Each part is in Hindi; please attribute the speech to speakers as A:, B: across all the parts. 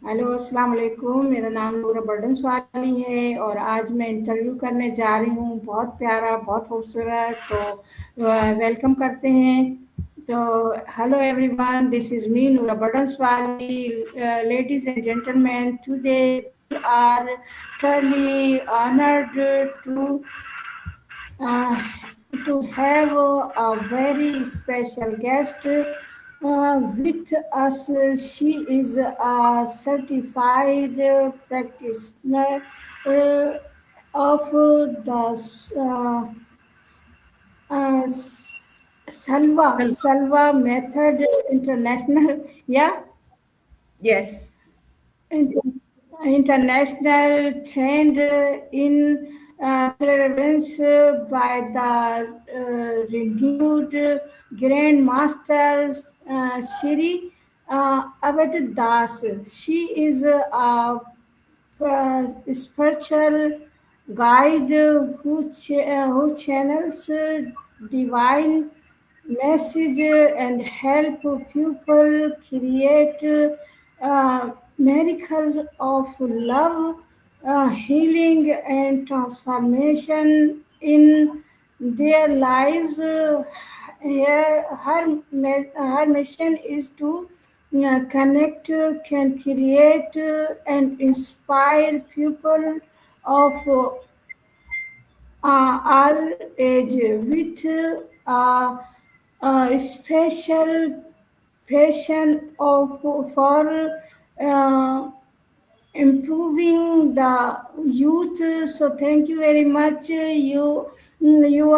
A: हेलो, अस्सलाम वालेकुम। मेरा नाम नूरा बर्डन वाली है और आज मैं इंटरव्यू करने जा रही हूँ। बहुत प्यारा, बहुत खूबसूरत। तो वेलकम करते हैं। तो hello everyone, this is me Noora बर्डन वाली। Ladies and gentlemen, today we are truly honored uh, to have a very special guest with us. She is a certified practitioner of the uh,
B: Hello.
A: Salva Method International. Yeah.
B: Yes.
A: Inter- International trend in clearance by the renewed Grandmaster Shri Avid Das. She is a spiritual guide who channels divine message and help people create miracles of love, healing, and transformation in their lives. Her mission is to connect, can create, and inspire people of all age with special passion of for improving the youth. So thank you very much. You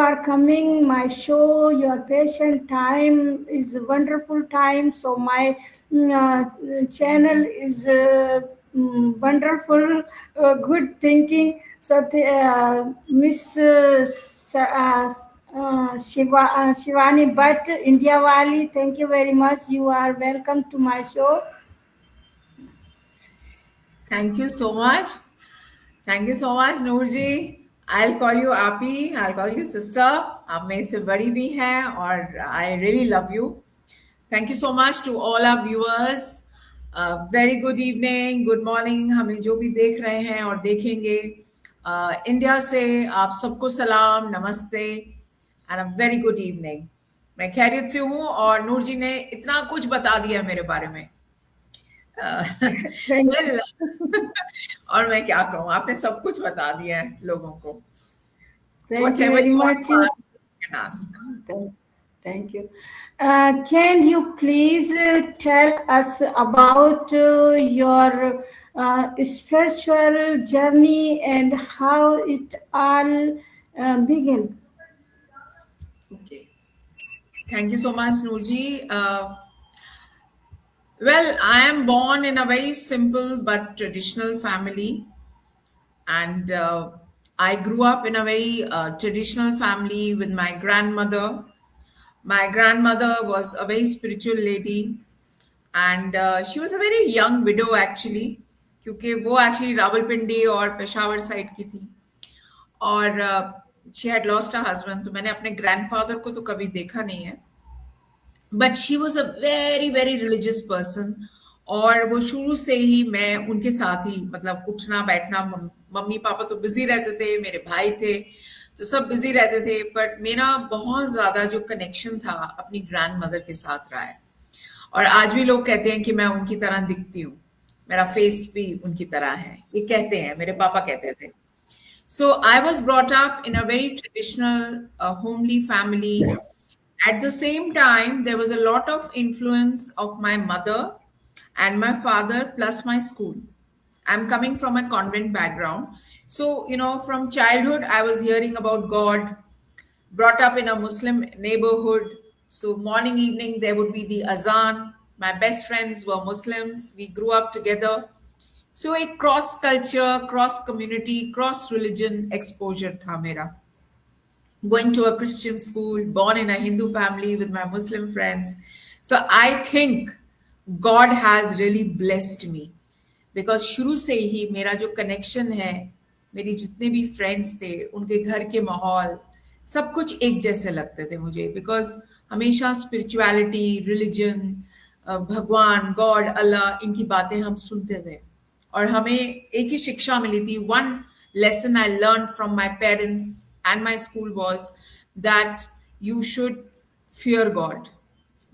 A: are coming my show. Your patient time is wonderful time. So my channel is wonderful, good thinking. So Miss Shivani Bhatt, India Wali, thank you very much. You are welcome to my show.
B: Thank you so much. Thank you so much, Noorji. I'll call you Api. I'll call you sister. आप मेरे से बड़ी भी हैं और I really love you. Thank you so much to all our viewers. Very good evening, good morning. हमें जो भी देख रहे हैं और देखेंगे इंडिया से आप सबको सलाम, नमस्ते and a very good evening. मैं खैरियत से हूँ और नूर जी ने इतना कुछ बता दिया मेरे बारे में।
A: Thank
B: वेल और मैं क्या कहूँ, आपने सब कुछ बता दिया है लोगों को।
A: Thank you
B: Whatever
A: very
B: you want
A: much.
B: to ask, you can ask.
A: Thank, thank you. Can you please tell us about your spiritual journey and how it all began?
B: Okay. Thank you so much, Noorji. Well, I am born in a very simple but traditional family, and I grew up in a very traditional family with my grandmother. My grandmother was a very spiritual lady, and she was a very young widow actually, क्योंकि वो actually रावलपिंडी और पेशावर साइड की थी और she had lost her husband. तो मैंने अपने grandfather को तो कभी देखा नहीं है, but she was a very very religious person और वो शुरू से ही मैं उनके साथ ही मतलब उठना बैठना मम्मी पापा तो बिजी रहते थे, मेरे भाई थे तो सब बिजी रहते थे, बट मेरा बहुत ज्यादा जो कनेक्शन था अपनी ग्रैंड मदर के साथ रहा है। और आज भी लोग कहते हैं कि मैं उनकी तरह दिखती हूँ, मेरा फेस भी उनकी तरह है, ये कहते हैं, मेरे पापा कहते थे। So I was brought up in a very traditional, homely family. At the same time, there was a lot of influence of my mother and my father, plus my school. I'm coming from a convent background. So, from childhood, I was hearing about God, brought up in a Muslim neighborhood. So, morning, evening, there would be the azan. My best friends were Muslims. We grew up together. So, a cross culture, cross community, cross religion exposure tha mera. Going to a Christian school, born in a Hindu family with my Muslim friends. So I think God has really blessed me because शुरू से ही मेरा जो कनेक्शन है, मेरी जितने भी फ्रेंड्स थे, उनके घर के माहौल, सब कुछ एक जैसे लगते थे मुझे बिकॉज हमेशा स्पिरिचुअलिटी, रिलीजन, भगवान, गॉड, अल्लाह, इनकी बातें हम सुनते थे और हमें एक ही शिक्षा मिली थी. One lesson I learn from my parents and my school was that you should fear God.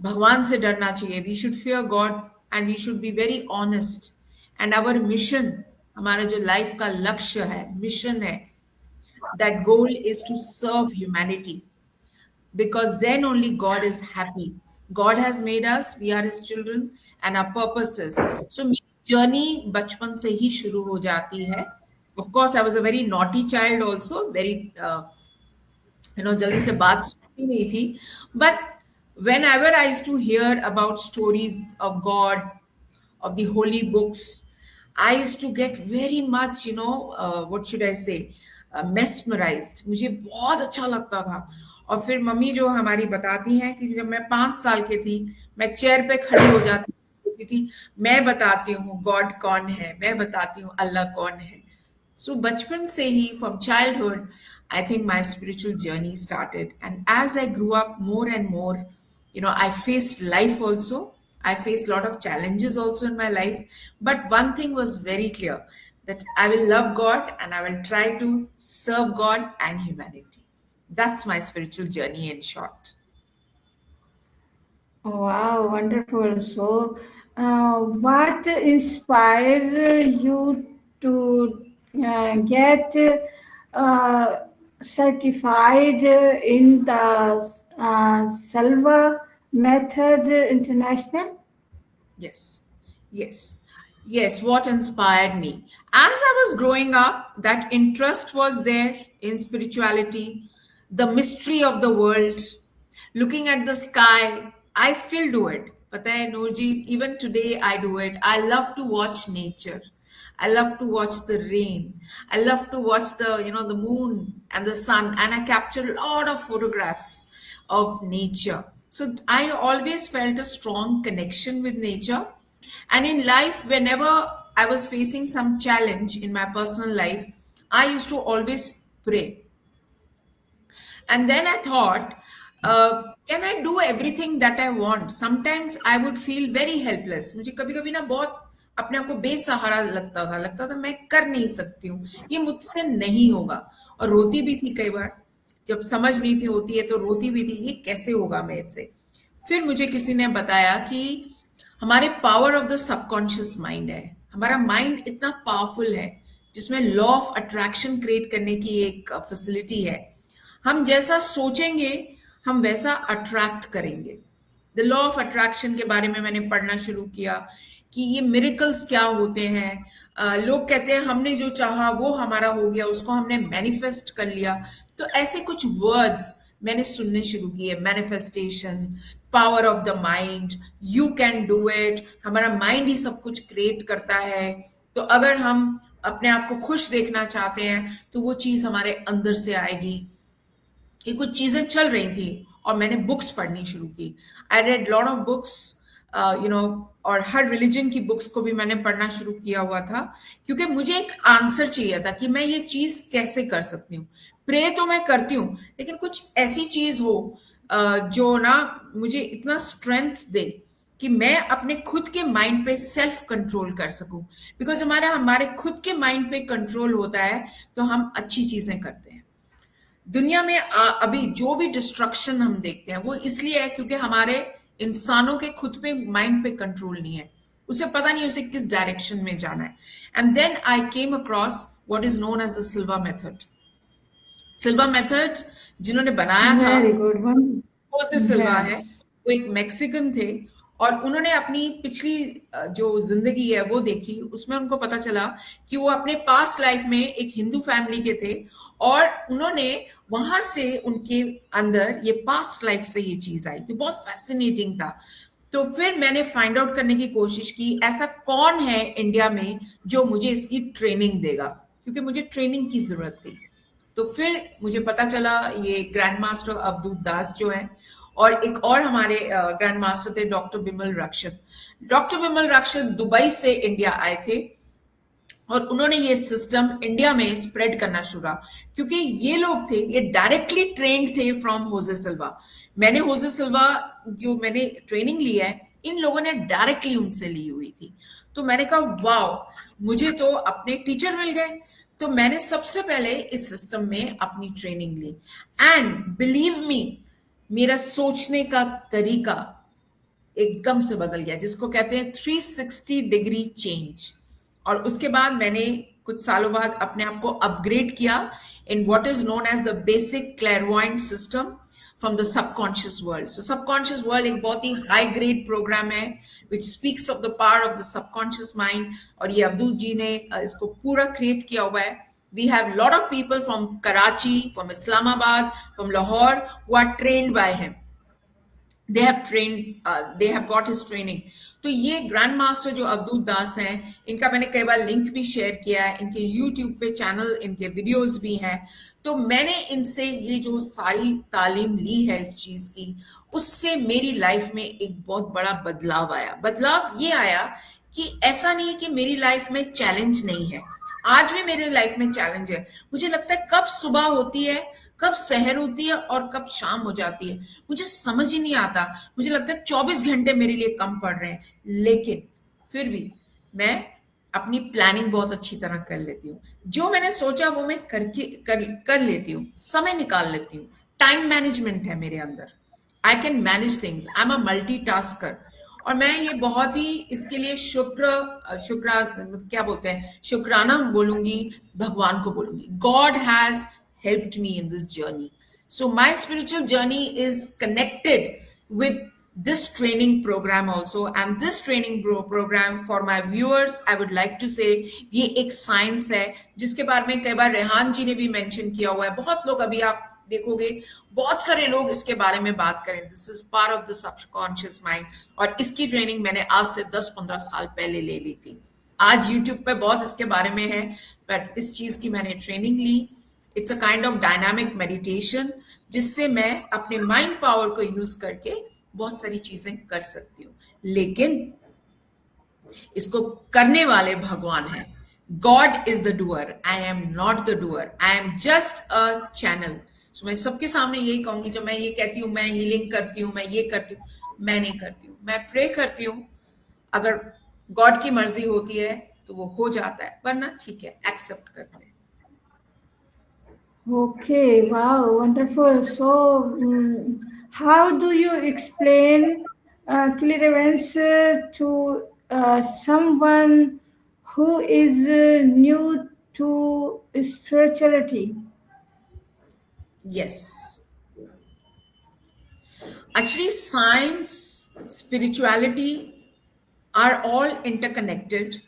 B: भगवान से डरना चाहिए. We should fear God and we should be very honest. And our mission, हमारा जो लाइफ का लक्ष्य है, मिशन है, that goal is to serve humanity, because then only God is happy. God has made us, we are his children, and our purposes. So मेरी journey बचपन से ही शुरू हो जाती है. Of course, I was a very naughty child also, very जल्दी से बात सुनती नहीं थी. But whenever I used to hear about stories of God, of the holy books, I used to get very much, what should I say, mesmerized. मुझे बहुत अच्छा लगता था. और फिर मम्मी जो हमारी बताती हैं कि जब मैं 5 साल की थी, मैं चेयर पे खड़ी हो जाती थी, मैं बताती हूँ गॉड कौन है, मैं बताती हूँ अल्लाह कौन है. So बचपन से ही, from childhood, I think my spiritual journey started. And as I grew up more and more, I faced life also. I faced a lot of challenges also in my life. But one thing was very clear, that I will love God and I will try to serve God and humanity. That's my spiritual journey in short.
A: Wow, wonderful. So, what inspired you to get uh, certified in the Silva Method International?
B: Yes, yes, yes. What inspired me? As I was growing up, that interest was there in spirituality, the mystery of the world, looking at the sky. I still do it. Pata hai, Noorji, even today I do it. I love to watch nature. I love to watch the rain. I love to watch the moon and the sun, and I capture a lot of photographs of nature. So I always felt a strong connection with nature. And in life, whenever I was facing some challenge in my personal life, I used to always pray. And then I thought, can I do everything that I want? Sometimes I would feel very helpless. मुझे कभी कभी ना बहुत अपने आप को बेसहारा लगता था मैं कर नहीं सकती हूँ, ये मुझसे नहीं होगा. और रोती भी थी कई बार, जब समझ नहीं थी होती है तो रोती भी थी, ये कैसे होगा मेरे से. फिर मुझे किसी ने बताया कि हमारे power of the subconscious mind है. हमारा माइंड इतना पावरफुल है, जिसमें लॉ ऑफ अट्रैक्शन क्रिएट करने की एक फैसिलिटी है. हम जैसा सोचेंगे हम वैसा अट्रैक्ट करेंगे. द लॉ ऑफ अट्रैक्शन के बारे में मैंने पढ़ना शुरू किया कि ये मिरेकल्स क्या होते हैं. लोग कहते हैं हमने जो चाहा वो हमारा हो गया, उसको हमने मैनिफेस्ट कर लिया. तो ऐसे कुछ वर्ड्स मैंने सुनने शुरू किए. Manifestation, power of the mind, you can do it. हमारा माइंड ही सब कुछ क्रिएट करता है. तो अगर हम अपने आप को खुश देखना चाहते हैं तो वो चीज हमारे अंदर से आएगी. ये कुछ चीजें चल रही थी और मैंने बुक्स पढ़नी शुरू की. I read lot of books, और हर रिलीजन की बुक्स को भी मैंने पढ़ना शुरू किया हुआ था, क्योंकि मुझे एक आंसर चाहिए था कि मैं ये चीज कैसे कर सकती हूँ. प्रे तो मैं करती हूँ, लेकिन कुछ ऐसी चीज हो जो ना मुझे इतना स्ट्रेंथ दे कि मैं अपने खुद के माइंड पे सेल्फ कंट्रोल कर सकूं. बिकॉज हमारे खुद के माइंड पे कंट्रोल होता है तो हम अच्छी चीजें करते हैं. दुनिया में अभी जो भी डिस्ट्रक्शन हम देखते हैं वो इसलिए है क्योंकि हमारे इंसानों के खुद पे माइंड पे कंट्रोल नहीं है. उसे पता नहीं उसे किस डायरेक्शन में जाना है. And then I came across what is known as the Silva method. Silva method जिन्होंने बनाया था
A: Very good one.
B: जोसे सिल्वा है,
A: Yes.
B: वो एक मैक्सिकन थे. और उन्होंने अपनी पिछली जो जिंदगी है वो देखी. उसमें उनको पता चला कि वो अपने पास्ट लाइफ में एक हिंदू फैमिली के थे और उन्होंने वहां से उनके अंदर ये पास्ट लाइफ से ये चीज आई थी. बहुत फैसिनेटिंग था. तो फिर मैंने फाइंड आउट करने की कोशिश की ऐसा कौन है इंडिया में जो मुझे इसकी ट्रेनिंग देगा, क्योंकि मुझे ट्रेनिंग की जरूरत थी. तो फिर मुझे पता चला ये ग्रैंड मास्टर अवधूत दास जो है, और एक और हमारे ग्रैंड मास्टर थे डॉक्टर बिमल रक्षित. डॉक्टर बिमल रक्षित दुबई से इंडिया आए थे और उन्होंने ये सिस्टम इंडिया में स्प्रेड करना शुरू, क्योंकि ये लोग थे, ये डायरेक्टली ट्रेंड थे फ्रॉम होजे सिल्वा. मैंने होजे सिल्वा जो मैंने ट्रेनिंग ली है इन लोगों ने डायरेक्टली उनसे ली हुई थी। तो मैंने कहा वाह, मुझे तो अपने टीचर मिल गए। तो मैंने सबसे पहले इस सिस्टम में अपनी ट्रेनिंग ली, एंड बिलीव मी, मेरा सोचने का तरीका एकदम से बदल गया, जिसको कहते हैं 360 डिग्री चेंज। और उसके बाद मैंने कुछ सालों बाद अपने आप को अपग्रेड किया in what is known as the basic clairvoyant system from the subconscious world. So subconscious world एक बहुत ही हाई ग्रेड प्रोग्राम है which speaks of the power of the subconscious mind, और ये अब्दुल जी ने इसको पूरा क्रिएट किया हुआ है। We have a lot of people from Karachi, from Islamabad, from Lahore who are trained by him. They have got his training. तो ये ग्रैंड मास्टर जो अब्दुल दास हैं, इनका मैंने कई बार लिंक भी शेयर किया है, इनके यूट्यूब पे चैनल, इनके वीडियोस भी हैं। तो मैंने इनसे ये जो सारी तालीम ली है इस चीज की, उससे मेरी लाइफ में एक बहुत बड़ा बदलाव आया। बदलाव ये आया कि ऐसा नहीं है कि मेरी लाइफ में चैलेंज नहीं है, आज भी मेरे लाइफ में चैलेंज है। मुझे लगता है कब सुबह होती है, कब सहर होती है और कब शाम हो जाती है, मुझे समझ ही नहीं आता। मुझे लगता है 24 घंटे मेरे लिए कम पड़ रहे हैं, लेकिन फिर भी मैं अपनी प्लानिंग बहुत अच्छी तरह कर लेती हूँ। जो मैंने सोचा वो मैं कर लेती हूँ, समय निकाल लेती हूँ। टाइम मैनेजमेंट है मेरे अंदर। I can manage things, I am a multitasker. और मैं ये बहुत ही इसके लिए शुक्र क्या बोलते हैं, शुक्राना बोलूंगी, भगवान को बोलूंगी। God has helped me in this journey. So my spiritual journey is connected with this training program also, and this training program for my viewers, I would like to say, ये एक साइंस है जिसके बारे में कई बार रेहान जी ने भी मेंशन किया हुआ है। बहुत लोग, अभी आप देखोगे बहुत सारे लोग इसके बारे में बात करें, this is part of the subconscious mind. और इसकी ट्रेनिंग मैंने आज से 10-15 साल पहले ले ली थी। आज यूट्यूब पे बहुत इसके बारे में है, बट इस चीज की मैंने ट्रेनिंग ली। It's a kind of dynamic meditation, जिससे मैं अपने माइंड पावर को यूज करके बहुत सारी चीजें कर सकती हूँ। लेकिन इसको करने वाले भगवान हैं। God is the doer, I am not the doer, I am just a channel. So मैं सबके सामने यही कहूंगी, जब मैं ये कहती हूँ मैं हीलिंग करती हूँ, मैं ये करती हूँ, मैं नहीं करती हूँ, मैं प्रे करती हूँ। अगर गॉड की मर्जी होती है तो वो हो जाता है, वरना ठीक है, एक्सेप्ट करते हैं।
A: Okay, wow, wonderful. So, how do you explain clairvoyance to someone who is new to spirituality?
B: Yes. Actually, science, spirituality are all interconnected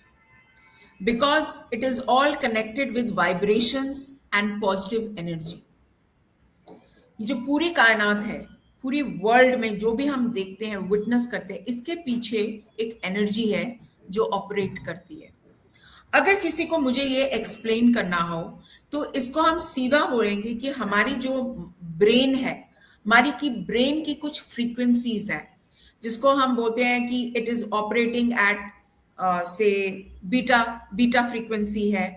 B: because it is all connected with vibrations and positive energy. ये जो पूरी कायनात है, पूरी वर्ल्ड में जो भी हम देखते हैं, विटनेस करते हैं, इसके पीछे एक एनर्जी है जो ऑपरेट करती है। अगर किसी को मुझे ये एक्सप्लेन करना हो तो इसको हम सीधा बोलेंगे कि हमारी जो ब्रेन है, हमारी की ब्रेन की कुछ फ्रीक्वेंसीज हैं, जिसको हम बोलते हैं कि इट इज ऑपरेटिंग एट से बीटा बीटा फ्रीक्वेंसी है,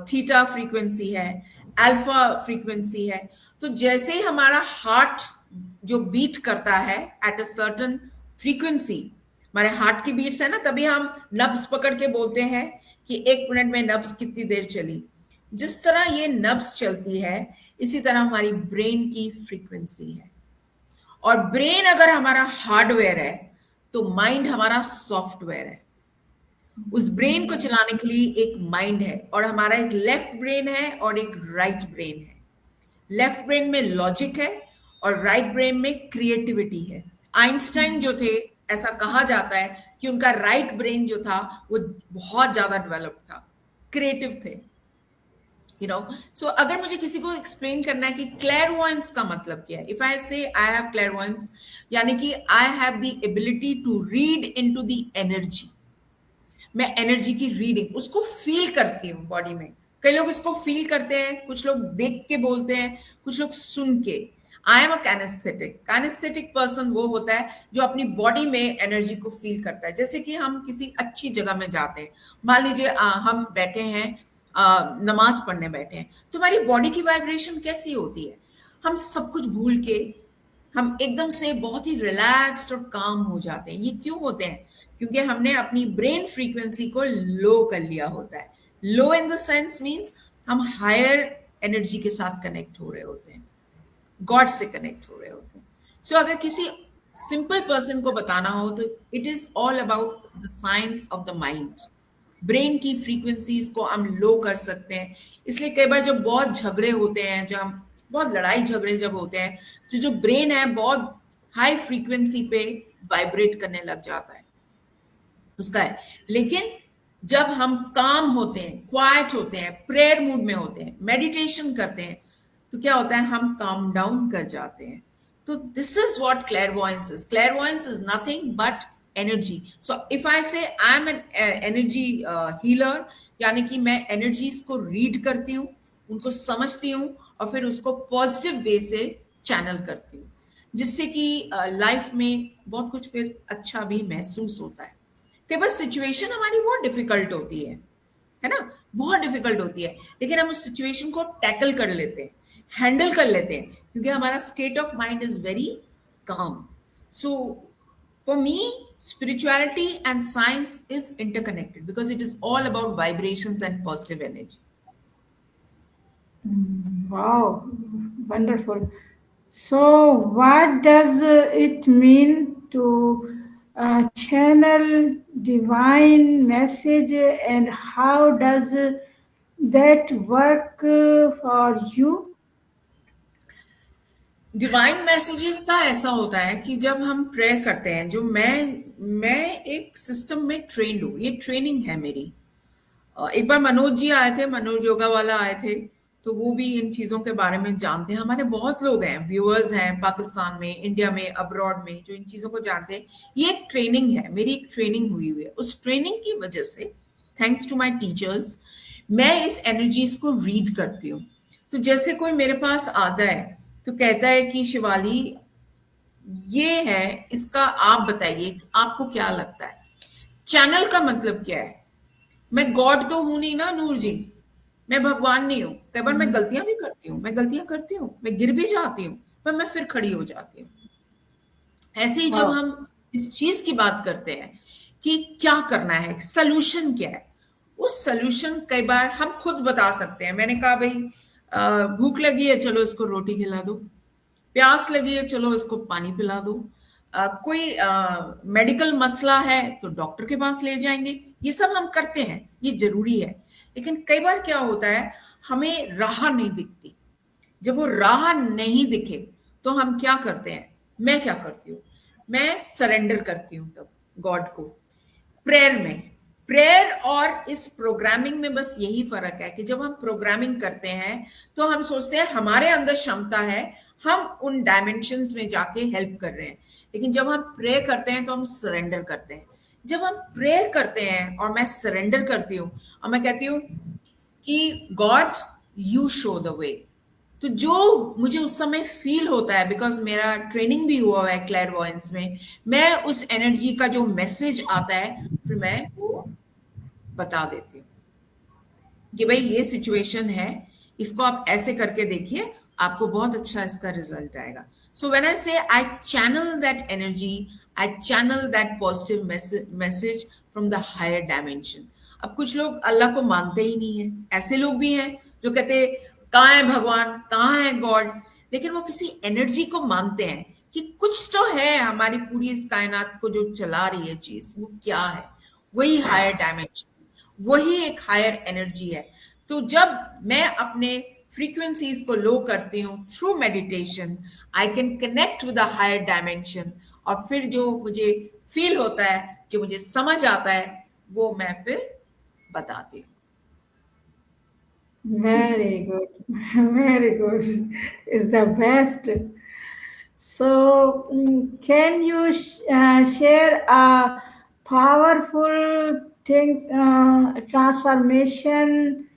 B: थीटा फ्रीक्वेंसी है, अल्फा फ्रीक्वेंसी है। तो जैसे ही हमारा हार्ट जो बीट करता है एट अ सर्टन फ्रीक्वेंसी, हमारे हार्ट की बीट्स है ना, तभी हम नब्स पकड़ के बोलते हैं कि 1 मिनट में नब्स कितनी देर चली। जिस तरह ये नब्स चलती है, इसी तरह हमारी ब्रेन की फ्रीक्वेंसी है। और ब्रेन अगर हमारा हार्डवेयर है तो माइंड हमारा सॉफ्टवेयर है। उस ब्रेन को चलाने के लिए एक माइंड है, और हमारा एक लेफ्ट ब्रेन है और एक राइट ब्रेन है। लेफ्ट ब्रेन में लॉजिक है और राइट ब्रेन में क्रिएटिविटी है। आइंस्टाइन जो थे, ऐसा कहा जाता है कि उनका राइट ब्रेन जो था वो बहुत ज्यादा डेवलप था, क्रिएटिव थे। सो अगर मुझे किसी को एक्सप्लेन करना है कि क्लेयरवॉयंस का मतलब क्या है, if I say I have clairvoyance, यानी कि I have the ability to read into the energy. मैं एनर्जी की रीडिंग उसको फील करती हूँ बॉडी में। कई लोग इसको फील करते हैं, कुछ लोग देख के बोलते हैं, कुछ लोग सुन के। I am a kinaesthetic person वो होता है जो अपनी बॉडी में एनर्जी को फील करता है। जैसे कि हम किसी अच्छी जगह में जाते हैं, मान लीजिए हम बैठे हैं, नमाज पढ़ने बैठे हैं, तो हमारी बॉडी की वाइब्रेशन कैसी होती है, हम सब कुछ भूल के हम एकदम से बहुत ही रिलैक्स्ड और काम हो जाते हैं। ये क्यों होते हैं? क्योंकि हमने अपनी ब्रेन फ्रीक्वेंसी को लो कर लिया होता है। लो इन द सेंस मीन्स हम हायर एनर्जी के साथ कनेक्ट हो रहे होते हैं, गॉड से कनेक्ट हो रहे होते हैं। सो अगर किसी सिंपल पर्सन को बताना हो तो it is all about the science of the mind. Brain की फ्रीक्वेंसीज को हम लो कर सकते हैं। इसलिए कई बार जब बहुत झगड़े होते हैं, जब हम बहुत लड़ाई झगड़े जब होते हैं, तो जो ब्रेन है बहुत हाई फ्रीक्वेंसी पे वाइब्रेट करने लग जाता है उसका है। लेकिन जब हम काम होते हैं, क्वाइट होते हैं, प्रेयर मूड में होते हैं, मेडिटेशन करते हैं, तो क्या होता है, हम काम डाउन कर जाते हैं। तो this is what clairvoyance is. Clairvoyance is nothing but energy. So if I say I am an energy healer, यानी कि मैं एनर्जीज को रीड करती हूँ, उनको समझती हूँ और फिर उसको पॉजिटिव वे से चैनल करती हूँ, जिससे कि लाइफ में बहुत कुछ फिर अच्छा भी महसूस होता है। कई बार सिचुएशन हमारी बहुत डिफिकल्ट होती है ना, बहुत डिफिकल्ट होती है, लेकिन हम उस सिचुएशन को टैकल कर लेते हैं, हैंडल कर लेते हैं, क्योंकि हमारा state of mind is very calm. So for me, spirituality and science is interconnected because it is all about vibrations and positive energy.
A: Wow, wonderful. So, what does it mean to channel divine message, and how does that work for you?
B: Divine messages का ऐसा होता है कि जब हम प्रेयर करते हैं, जो मैं एक सिस्टम में ट्रेंड हूँ, ये ट्रेनिंग है मेरी। एक बार मनोज जी आए थे, मनोज योगा वाला आए थे, तो वो भी इन चीजों के बारे में जानते हैं। हमारे बहुत लोग हैं, व्यूअर्स हैं पाकिस्तान में, इंडिया में, अब्रॉड में, जो इन चीजों को जानते हैं। ये एक ट्रेनिंग है, मेरी एक ट्रेनिंग हुई हुई है। उस ट्रेनिंग की वजह से, थैंक्स टू माय टीचर्स, मैं इस एनर्जीज को रीड करती हूँ। तो जैसे कोई मेरे पास आता है तो कहता है कि शिवाली ये है, इसका आप बताइए कि आपको क्या लगता है। चैनल का मतलब क्या है? मैं गॉड तो हूं नहीं ना नूर जी, मैं भगवान नहीं हूं। कई बार मैं गलतियां भी करती हूँ, मैं गलतियां करती हूँ, मैं गिर भी जाती हूँ, पर मैं फिर खड़ी हो जाती हूँ। ऐसे ही जब
A: Wow.
B: हम इस चीज की बात करते हैं कि क्या करना है, सोल्यूशन क्या है, उस सोल्यूशन कई बार हम खुद बता सकते हैं। मैंने कहा भाई भूख लगी है, चलो इसको रोटी खिला दो। प्यास लगी है, चलो इसको पानी पिला दो। कोई मेडिकल मसला है तो डॉक्टर के पास ले जाएंगे। ये सब हम करते हैं, ये जरूरी है। लेकिन कई बार क्या होता है, हमें राह नहीं दिखती। जब वो राह नहीं दिखे तो हम क्या करते हैं, मैं क्या करती हूँ, मैं सरेंडर करती हूँ तब गॉड को, प्रेयर में। प्रेयर और इस प्रोग्रामिंग में बस यही फर्क है कि जब हम प्रोग्रामिंग करते हैं तो हम सोचते हैं हमारे अंदर क्षमता है, हम उन डायमेंशंस में जाके हेल्प कर रहे हैं। लेकिन जब हम प्रे करते हैं तो हम सरेंडर करते हैं। जब हम प्रे करते हैं और मैं सरेंडर करती हूँ और मैं कहती हूँ कि God you show the way, तो जो मुझे उस समय फील होता है, बिकॉज मेरा ट्रेनिंग भी हुआ है क्लेयरवॉयंस में, मैं उस एनर्जी का जो मैसेज आता है फिर मैं वो बता देती हूँ कि भाई ये सिचुएशन है, इसको आप ऐसे करके देखिए, आपको बहुत अच्छा इसका रिजल्ट आएगा। सो when I say I channel that energy, I channel that positive message from the higher dimension. अब कुछ लोग अल्लाह को मानते ही नहीं है, ऐसे लोग भी हैं जो कहते कहाँ है भगवान, कहाँ है गॉड, लेकिन वो किसी एनर्जी को मानते हैं कि कुछ तो है हमारी पूरी इस कायनात को जो चला रही है चीज, वो क्या है, वही हायर डायमेंशन, वही एक हायर एनर्जी है। तो जब मैं अपने फ्रीक्वेंसीज को लो करती हूँ through meditation, I can connect with the higher dimension, और फिर जो मुझे फील होता है, जो मुझे समझ आता है, वो मैं फिर बताती हूँ।
A: Very good. Very good. It's the best. So, can you share a powerful thing, transformation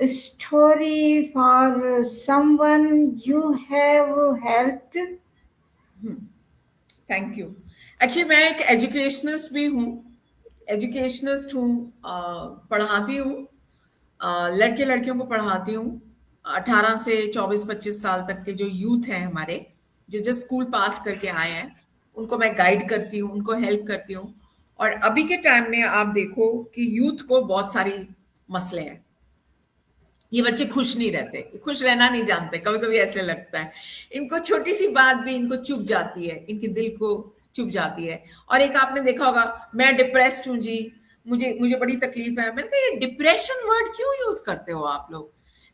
A: story for someone you have helped?
B: Thank you. Actually मैं एक एजुकेशनिस्ट भी हूँ, एजुकेशनिस्ट हूँ, पढ़ाती हूँ, लड़के लड़कियों को पढ़ाती हूँ। 18 से 24-25 साल तक के जो यूथ हैं हमारे, जो जस्ट स्कूल पास करके आए हैं, उनको मैं गाइड करती हूँ, उनको हेल्प करती हूँ। और अभी के टाइम में आप देखो कि यूथ को बहुत सारी मसले हैं। ये बच्चे खुश नहीं रहते, खुश रहना नहीं जानते, कभी कभी ऐसे लगता है। इनको छोटी सी बात भी इनको चुभ जाती है, इनके दिल को चुभ जाती है। और एक आपने देखा होगा, मैं डिप्रेस्ड हूँ जी, मुझे मुझे बड़ी तकलीफ है। मैंने कहा ये डिप्रेशन वर्ड क्यों यूज करते हो आप लोग?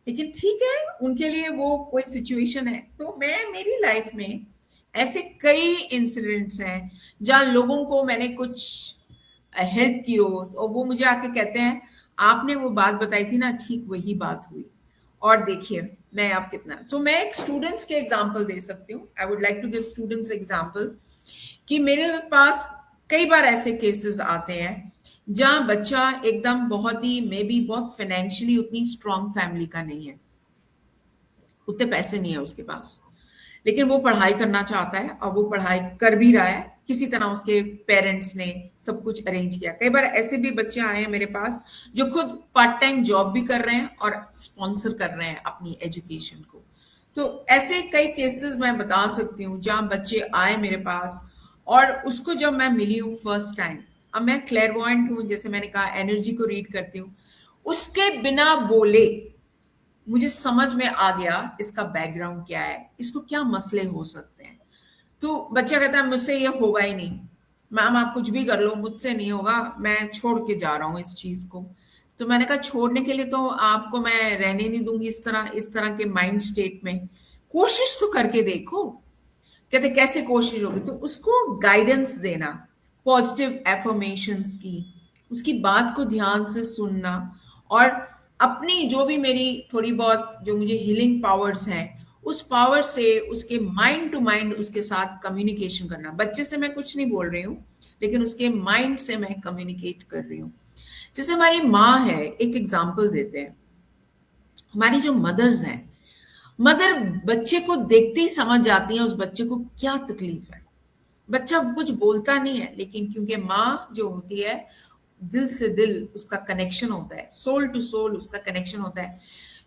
B: लेकिन ठीक है, उनके लिए वो कोई सिचुएशन है। तो मैं मेरी लाइफ में ऐसे कई इंसिडेंट्स हैं जहाँ लोगों को मैंने कुछ हेल्प की हो, और वो मुझे आके कहते हैं आपने वो बात बताई थी ना, ठीक वही बात हुई। और देखिए मैं आप कितना, तो मैं एक स्टूडेंट्स के एग्जांपल दे सकती हूँ। I would like to give students example कि मेरे पास कई बार ऐसे केसेस आते हैं जहाँ बच्चा एकदम बहुत ही मे बी बहुत फाइनेंशियली उतनी स्ट्रांग फैमिली का नहीं है, उतने पैसे नहीं है उसके पास, लेकिन वो पढ़ाई करना चाहता है और वो पढ़ाई कर भी रहा है। किसी तरह उसके पेरेंट्स ने सब कुछ अरेंज किया। कई बार ऐसे भी बच्चे आए हैं मेरे पास जो खुद पार्ट टाइम जॉब भी कर रहे हैं और स्पॉन्सर कर रहे हैं अपनी एजुकेशन को। तो ऐसे कई केसेस मैं बता सकती हूँ जहाँ बच्चे आए मेरे पास, और उसको जब मैं मिली हूँ फर्स्ट टाइम, अब मैं क्लेयरवॉयंट हूँ, जैसे मैंने कहा एनर्जी को रीड करती हूँ, उसके बिना बोले मुझे समझ में आ गया इसका बैकग्राउंड क्या है, इसको क्या मसले हो सकते हैं। तो बच्चा कहता है मुझसे ये होगा ही नहीं, मैम आप कुछ भी कर लो मुझसे नहीं होगा, मैं छोड़ के जा रहा हूँ इस चीज को। तो मैंने कहा छोड़ने के लिए तो आपको मैं रहने नहीं दूंगी इस तरह के माइंड स्टेट में, कोशिश तो करके देखो। कहते कैसे कोशिश होगी? तो उसको गाइडेंस देना, पॉजिटिव एफर्मेशंस की, उसकी बात को ध्यान से सुनना, और अपनी जो भी मेरी थोड़ी बहुत जो मुझे हीलिंग पावर्स हैं, उस पावर से उसके माइंड टू माइंड उसके साथ कम्युनिकेशन करना। बच्चे से मैं कुछ नहीं बोल रही हूँ, लेकिन उसके माइंड से मैं कम्युनिकेट कर रही हूँ। जैसे हमारी माँ है, एक एग्जाम्पल देते हैं, हमारी जो मदर्स हैं, मदर बच्चे को देखते ही समझ जाती है उस बच्चे को क्या तकलीफ है। बच्चा कुछ बोलता नहीं है, लेकिन क्योंकि माँ जो होती है, दिल से दिल उसका कनेक्शन होता है, सोल टू सोल उसका कनेक्शन होता है।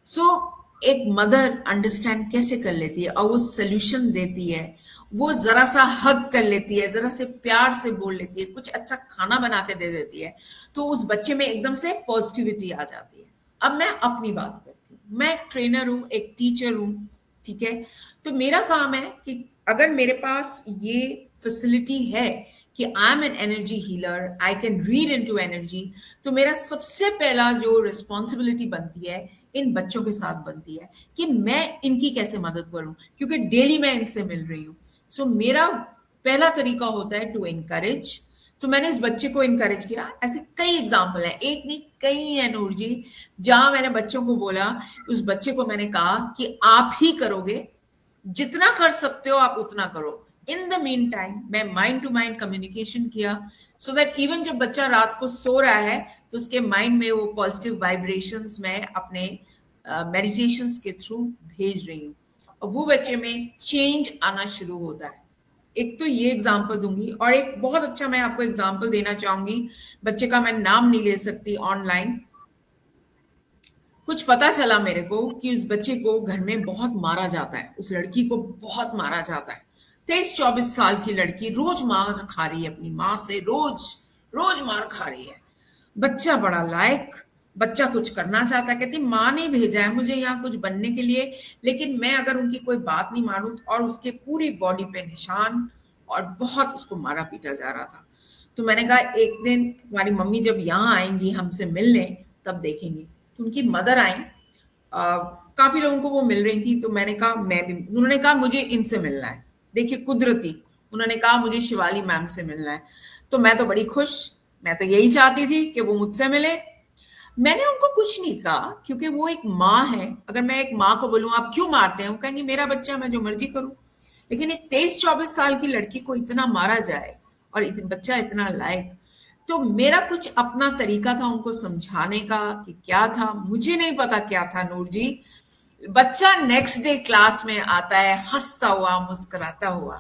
B: सो एक मदर अंडरस्टैंड कैसे कर लेती है और वो सोल्यूशन देती है, वो जरा सा हग कर लेती है, जरा से प्यार से बोल लेती है, कुछ अच्छा खाना बना के दे देती है, तो उस बच्चे में एकदम से पॉजिटिविटी आ जाती है। अब मैं अपनी बात करती हूँ, मैं एक ट्रेनर हूँ, एक टीचर हूँ, ठीक है। तो मेरा काम है कि अगर मेरे पास ये फैसिलिटी है कि I am an energy healer, I can read into energy, तो मेरा सबसे पहला जो रिस्पॉन्सिबिलिटी बनती है इन बच्चों के साथ बनती है कि मैं इनकी कैसे मदद करूं, क्योंकि डेली मैं इनसे मिल रही हूँ। सो मेरा पहला तरीका होता है टू एनकरेज। तो मैंने इस बच्चे को इनकरेज किया। ऐसे कई एग्जाम्पल हैं, एक नहीं कई है नूर जी, जहां मैंने बच्चों को बोला, उस बच्चे को मैंने कहा कि आप ही करोगे, जितना कर सकते हो आप उतना करो। इन द मीन टाइम मैं माइंड टू माइंड कम्युनिकेशन किया, सो दैट इवन जब बच्चा रात को सो रहा है तो उसके माइंड में वो पॉजिटिव वाइब्रेशंस मैं अपने मेडिटेशंस के थ्रू भेज रही हूँ, और वो बच्चे में चेंज आना शुरू होता है। एक तो ये एग्जाम्पल दूंगी, और एक बहुत अच्छा मैं आपको एग्जाम्पल देना चाहूंगी। बच्चे का मैं नाम नहीं ले सकती ऑनलाइन। कुछ पता चला मेरे को कि उस बच्चे को घर में बहुत मारा जाता है, उस लड़की को बहुत मारा जाता है। 23-24 साल की लड़की रोज मार खा रही है अपनी माँ से, रोज रोज मार खा रही है। बच्चा बड़ा लायक, बच्चा कुछ करना चाहता है, कहती माँ ने भेजा है मुझे यहाँ कुछ बनने के लिए, लेकिन मैं अगर उनकी कोई बात नहीं मानूं, और उसके पूरी बॉडी पे निशान, और बहुत उसको मारा पीटा जा रहा था। तो मैंने कहा एक दिन तुम्हारी मम्मी जब यहाँ आएंगी हमसे मिलने, तब देखेंगी। तो उनकी मदर आई, काफी लोगों को वो मिल रही थी, तो मैंने कहा मैं भी, उन्होंने कहा मुझे इनसे मिलना है। देखिए कुदरती, उन्होंने कहा मुझे शिवाली मैम से मिलना है। तो मैं तो बड़ी खुश, मैं तो यही चाहती थी कि वो मुझसे मिले। मैंने उनको कुछ नहीं कहा, क्योंकि वो एक माँ है। अगर मैं एक माँ को बोलूं आप क्यों मारते हैं, वो कहेंगे मेरा बच्चा, मैं जो मर्जी करूं। लेकिन एक 23-24 साल की लड़की को इतना मारा जाए, और बच्चा इतना लायक, तो मेरा कुछ अपना तरीका था उनको समझाने का कि क्या था, मुझे नहीं पता क्या था नूर जी। बच्चा नेक्स्ट डे क्लास में आता है हंसता हुआ मुस्कुराता हुआ।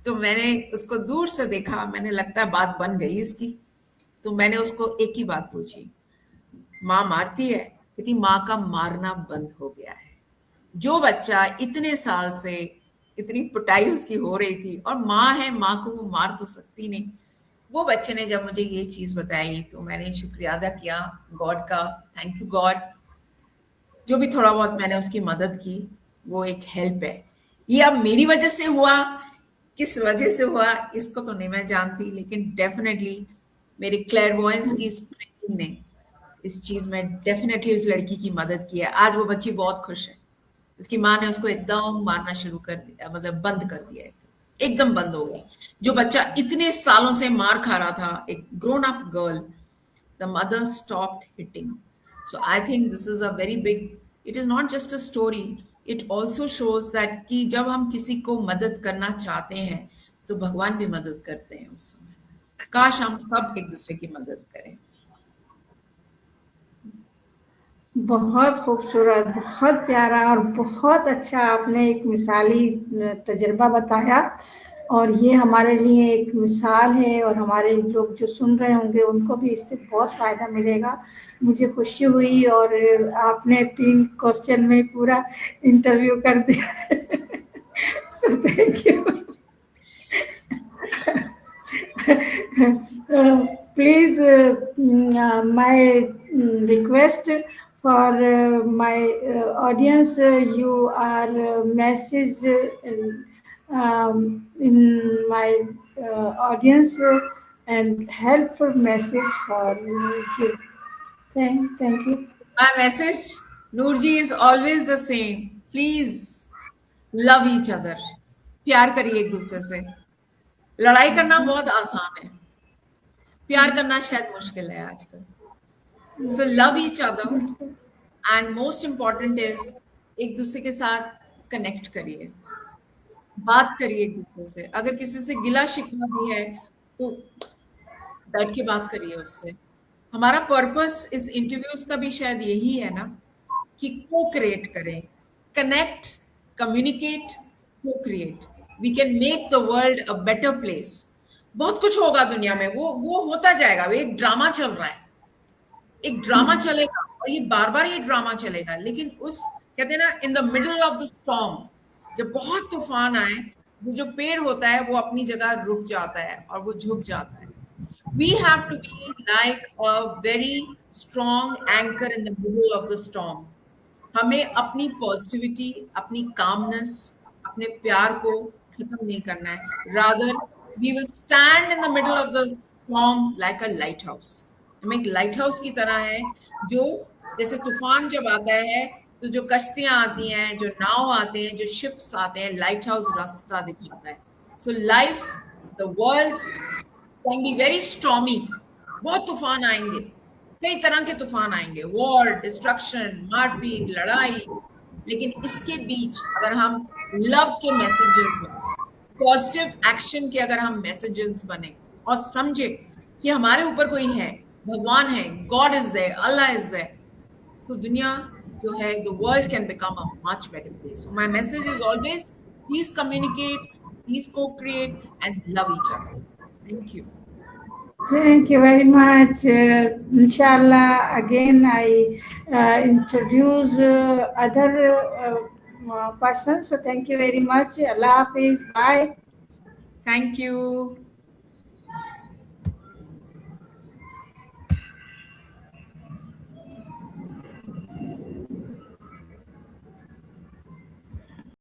B: तो मैंने उसको दूर से देखा, मैंने लगता है बात बन गई इसकी। तो मैंने उसको एक ही बात पूछी, माँ मारती है? कहती माँ का मारना बंद हो गया है। जो बच्चा इतने साल से इतनी पिटाई उसकी हो रही थी, और माँ है, माँ को वो मार तो सकती नहीं। वो बच्चे ने जब मुझे ये चीज बताई तो मैंने शुक्रिया अदा किया गॉड का। थैंक यू गॉड, जो भी थोड़ा बहुत मैंने उसकी मदद की वो एक हेल्प है। ये अब मेरी वजह से हुआ, किस वजह से हुआ इसको तो नहीं मैं जानती, लेकिन डेफिनेटली मेरी क्लेयरवॉयंस की इस ट्रेनिंग ने इस चीज में डेफिनेटली उस लड़की की मदद की है। आज वो बच्ची बहुत खुश है। उसकी माँ ने उसको एकदम मारना शुरू कर दिया, मतलब बंद कर दिया है, एकदम बंद हो गई। जो बच्चा इतने सालों से मार खा रहा था, एक grown up girl, the mother stopped hitting. So I think this is a very big, it is not just a story, it also shows that कि जब हम किसी को मदद करना चाहते हैं तो भगवान भी मदद करते हैं उस समय। काश हम सब एक दूसरे की मदद करें।
A: बहुत खूबसूरत, बहुत प्यारा और बहुत अच्छा आपने एक मिसाली तजुर्बा बताया, और ये हमारे लिए एक मिसाल है, और हमारे लोग जो सुन रहे होंगे उनको भी इससे बहुत फ़ायदा मिलेगा। मुझे खुशी हुई, और आपने 3 क्वेश्चन में पूरा इंटरव्यू कर दिया। So thank you. Please, my request for my audience, you are message in my audience, and helpful message for you. Thank you.
B: My message, Noorji, is always the same. Please love each other. प्यार करिए एक दूसरे से। लड़ाई करना बहुत आसान है, प्यार करना शायद मुश्किल है आजकल। So love each other, and most important is एक दूसरे के साथ कनेक्ट करिए, बात करिए एक दूसरे से। अगर किसी से गिला शिकवा भी है तो बैठ के बात करिए उससे। हमारा पर्पस इस इंटरव्यूज का भी शायद यही है ना, कि को क्रिएट करें, कनेक्ट, कम्युनिकेट, को create. We can make the world a better place. बहुत कुछ होगा दुनिया में, वो होता जाएगा। वो एक ड्रामा चल रहा है, एक ड्रामा चलेगा, और ये बार बार ये ड्रामा चलेगा, लेकिन उस, कहते हैं ना, इन the middle of the storm, जब बहुत तूफान आए, वो जो पेड़ होता है वो अपनी जगह रुक जाता है और वो झुक जाता है। We have to be like a very strong anchor in the middle of the storm. हमें अपनी पॉजिटिविटी, अपनी कामनेस, अपने प्यार को खत्म नहीं करना है। Rather we will stand in the middle of the storm like a lighthouse. हम एक लाइट हाउस की तरह है, जो जैसे तूफान जब आता है तो जो कश्तियां आती हैं, जो नाव आते हैं, जो शिप्स आते हैं, लाइट हाउस रास्ता दिखाता है। So life, the world can be very stormy. बहुत तूफान आएंगे, कई तरह के तूफान आएंगे, वॉर, डिस्ट्रक्शन, मारपीट, लड़ाई, लेकिन इसके बीच अगर हम लव के मैसेजेस बने, पॉजिटिव एक्शन के अगर हम मैसेजेस बने, और समझे कि हमारे ऊपर कोई है, भगवान है, God is there, Allah is there, तो दुनिया जो है, the world can become a much better place. My message is always please communicate, please co-create and love each other. Thank you.
A: Thank you very much. Inshallah, again I introduce other persons. So thank you very much. Allah Hafiz. Bye.
B: Thank you.